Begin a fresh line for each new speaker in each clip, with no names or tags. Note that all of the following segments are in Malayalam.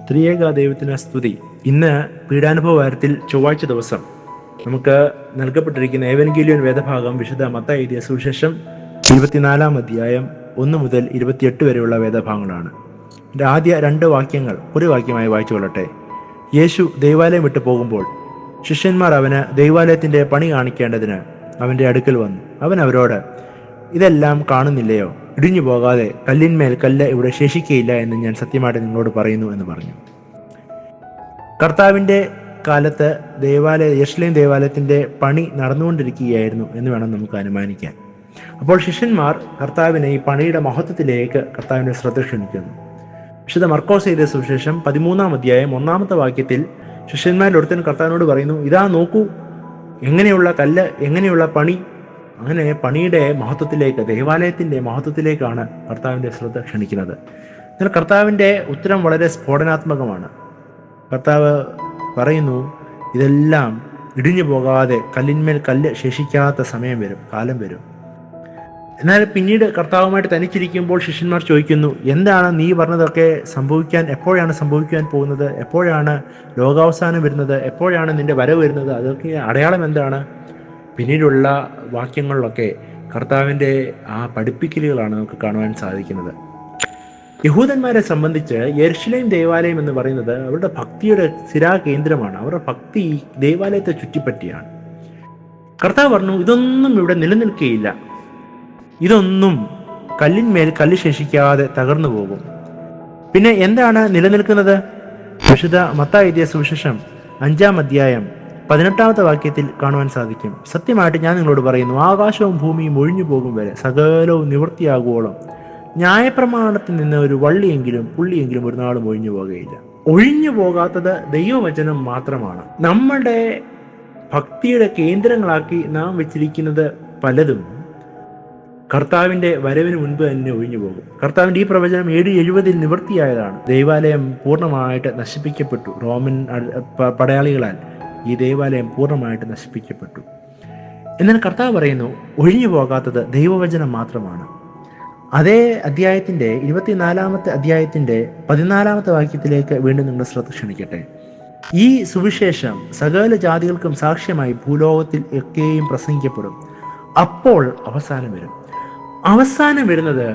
ത്രിയേക ദൈവത്തിന് സ്തുതി. ഇന്ന് പീഡാനുഭവ വാരത്തിൽ ചൊവ്വാഴ്ച ദിവസം നമുക്ക് നൽകപ്പെട്ടിരിക്കുന്ന ഏവൻഗേലിയോൻ വേദഭാഗം വിശുദ്ധ മത്തായി എഴുതിയ സുവിശേഷം 24 അധ്യായം 1 മുതൽ 28 വരെയുള്ള വേദഭാഗങ്ങളാണ്. എൻ്റെ ആദ്യ 2 വാക്യങ്ങൾ ഒരു വാക്യമായി വായിച്ചു കൊള്ളട്ടെ. യേശു ദൈവാലയം വിട്ടു പോകുമ്പോൾ ശിഷ്യന്മാർ അവന് ദൈവാലയത്തിൻ്റെ പണി കാണിക്കേണ്ടതിന് അവൻ്റെ അടുക്കൽ വന്നു. അവൻ അവരോട്, ഇതെല്ലാം കാണുന്നില്ലയോ? ഇടിഞ്ഞു പോകാതെ കല്ലിന്മേൽ കല്ല് ഇവിടെ ശേഷിക്കയില്ല എന്ന് ഞാൻ സത്യമായിട്ട് നിങ്ങളോട് പറയുന്നു എന്ന് പറഞ്ഞു. കർത്താവിൻ്റെ കാലത്ത് യെരുശലേം ദേവാലയത്തിൻ്റെ പണി നടന്നുകൊണ്ടിരിക്കുകയായിരുന്നു എന്ന് വേണം നമുക്ക് അനുമാനിക്കാൻ. അപ്പോൾ ശിഷ്യന്മാർ കർത്താവിനെ ഈ പണിയുടെ മഹത്വത്തിലേക്ക് കർത്താവിൻ്റെ ശ്രദ്ധ ക്ഷണിക്കുന്നു. വിശുദ്ധ മർക്കോസ് എഴുതിയ സുവിശേഷം 13 അധ്യായം 1 വാക്യത്തിൽ ശിഷ്യന്മാരിൽ ഒരുത്തൻ കർത്താവിനോട് പറയുന്നു, ഇതാ നോക്കൂ, എങ്ങനെയുള്ള കല്ല്, എങ്ങനെയുള്ള പണി. അങ്ങനെ പണിയുടെ മഹത്വത്തിലേക്ക്, ദേവാലയത്തിൻ്റെ മഹത്വത്തിലേക്കാണ് കർത്താവിൻ്റെ ശ്രദ്ധ ക്ഷണിക്കുന്നത്. എന്നാൽ കർത്താവിൻ്റെ ഉത്തരം വളരെ സ്ഫോടനാത്മകമാണ്. കർത്താവ് പറയുന്നു, ഇതെല്ലാം ഇടിഞ്ഞു പോകാതെ കല്ലിന്മേൽ കല്ല് ശേഷിക്കാത്ത സമയം വരും, കാലം വരും. എന്നാൽ പിന്നീട് കർത്താവുമായിട്ട് തനിച്ചിരിക്കുമ്പോൾ ശിഷ്യന്മാർ ചോദിക്കുന്നു, എന്താണ് നീ പറഞ്ഞതൊക്കെ എപ്പോഴാണ് സംഭവിക്കാൻ പോകുന്നത്? എപ്പോഴാണ് ലോകാവസാനം വരുന്നത്? എപ്പോഴാണ് നിന്റെ വരവ് വരുന്നത്? അതൊക്കെ അടയാളം എന്താണ്? പിന്നീടുള്ള വാക്യങ്ങളിലൊക്കെ കർത്താവിൻ്റെ ആ പഠിപ്പിക്കലുകളാണ് നമുക്ക് കാണുവാൻ സാധിക്കുന്നത്. യഹൂദന്മാരെ സംബന്ധിച്ച് യെരുശലേം ദേവാലയം എന്ന് പറയുന്നത് അവരുടെ ഭക്തിയുടെ സ്ഥിരാകേന്ദ്രമാണ്. അവരുടെ ഭക്തി ദേവാലയത്തെ ചുറ്റിപ്പറ്റിയാണ്. കർത്താവ് പറഞ്ഞു, ഇതൊന്നും ഇവിടെ നിലനിൽക്കുകയില്ല, ഇതൊന്നും കല്ലിന്മേൽ കല്ല് ശേഷിക്കാതെ തകർന്നു പോകും. പിന്നെ എന്താണ് നിലനിൽക്കുന്നത്? വിശുദ്ധ മത്തായി എഴുതിയ സുവിശേഷം 5 അധ്യായം 18 വാക്യത്തിൽ കാണുവാൻ സാധിക്കും. സത്യമായിട്ട് ഞാൻ നിങ്ങളോട് പറയുന്നു, ആകാശവും ഭൂമിയും ഒഴിഞ്ഞു പോകും വരെ സകലവും നിവൃത്തിയാകുവോളം ന്യായപ്രമാണത്തിൽ നിന്ന് ഒരു പുള്ളിയെങ്കിലും ഒരു നാളും ഒഴിഞ്ഞു പോകുകയില്ല. ഒഴിഞ്ഞു പോകാത്തത് ദൈവവചനം മാത്രമാണ്. നമ്മുടെ ഭക്തിയുടെ കേന്ദ്രങ്ങളാക്കി നാം വെച്ചിരിക്കുന്നത് പലതും കർത്താവിൻ്റെ വരവിന് മുൻപ് തന്നെ ഒഴിഞ്ഞു പോകും. കർത്താവിൻ്റെ ഈ പ്രവചനം AD 70 നിവൃത്തിയായതാണ്. ദൈവാലയം പൂർണ്ണമായിട്ട് നശിപ്പിക്കപ്പെട്ടു. റോമൻ പടയാളികളാൽ ഈ ദേവാലയം പൂർണ്ണമായിട്ട് നശിപ്പിക്കപ്പെട്ടു. എന്നാൽ കർത്താവ് പറയുന്നു, ഒഴിഞ്ഞു പോകാത്തത് ദൈവവചനം മാത്രമാണ്. അതേ അധ്യായത്തിൻ്റെ 24 അധ്യായത്തിൻ്റെ 14 വാക്യത്തിലേക്ക് വീണ്ടും നിങ്ങൾ ശ്രദ്ധ ക്ഷണിക്കട്ടെ. ഈ സുവിശേഷം സകല ജാതികൾക്കും സാക്ഷ്യമായി ഭൂലോകത്തിൽ ഒക്കെയും പ്രസംഗിക്കപ്പെടും. അപ്പോൾ അവസാനം വരും. അവസാനം വരുന്നത്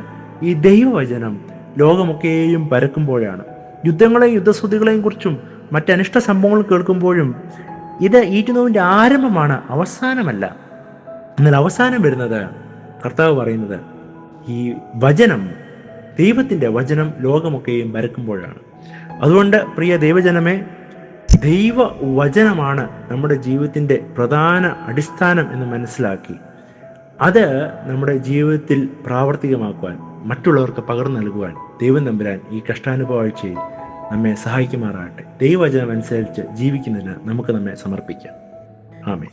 ഈ ദൈവവചനം ലോകമൊക്കെയും പരക്കുമ്പോഴാണ്. യുദ്ധങ്ങളെയും യുദ്ധശ്രുതികളെയും കുറിച്ചും മറ്റനിഷ്ട സംഭവങ്ങൾ കേൾക്കുമ്പോഴും ഇത് ഈറ്റുനോവിൻ്റെ ആരംഭമാണ്, അവസാനമല്ല. എന്നാൽ അവസാനം വരുന്നത് കർത്താവ് പറയുന്നത് ഈ വചനം, ദൈവത്തിൻ്റെ വചനം ലോകമൊക്കെയും പരക്കുമ്പോഴാണ്. അതുകൊണ്ട് പ്രിയ ദൈവജനമേ, ദൈവവചനമാണ് നമ്മുടെ ജീവിതത്തിൻ്റെ പ്രധാന അടിസ്ഥാനം എന്ന് മനസ്സിലാക്കി അത് നമ്മുടെ ജീവിതത്തിൽ പ്രാവർത്തികമാക്കുവാൻ, മറ്റുള്ളവർക്ക് പകർന്നു നൽകുവാൻ ദൈവം തമ്പുരാൻ ഈ കഷ്ടാനുഭവ ആഴ്ചയിൽ നമ്മെ സഹായിക്കുമാറാകട്ടെ. ദൈവവചനം അനുസരിച്ച് ജീവിക്കുന്നതിന് നമുക്ക് നമ്മെ സമർപ്പിക്കാം. ആമേൻ.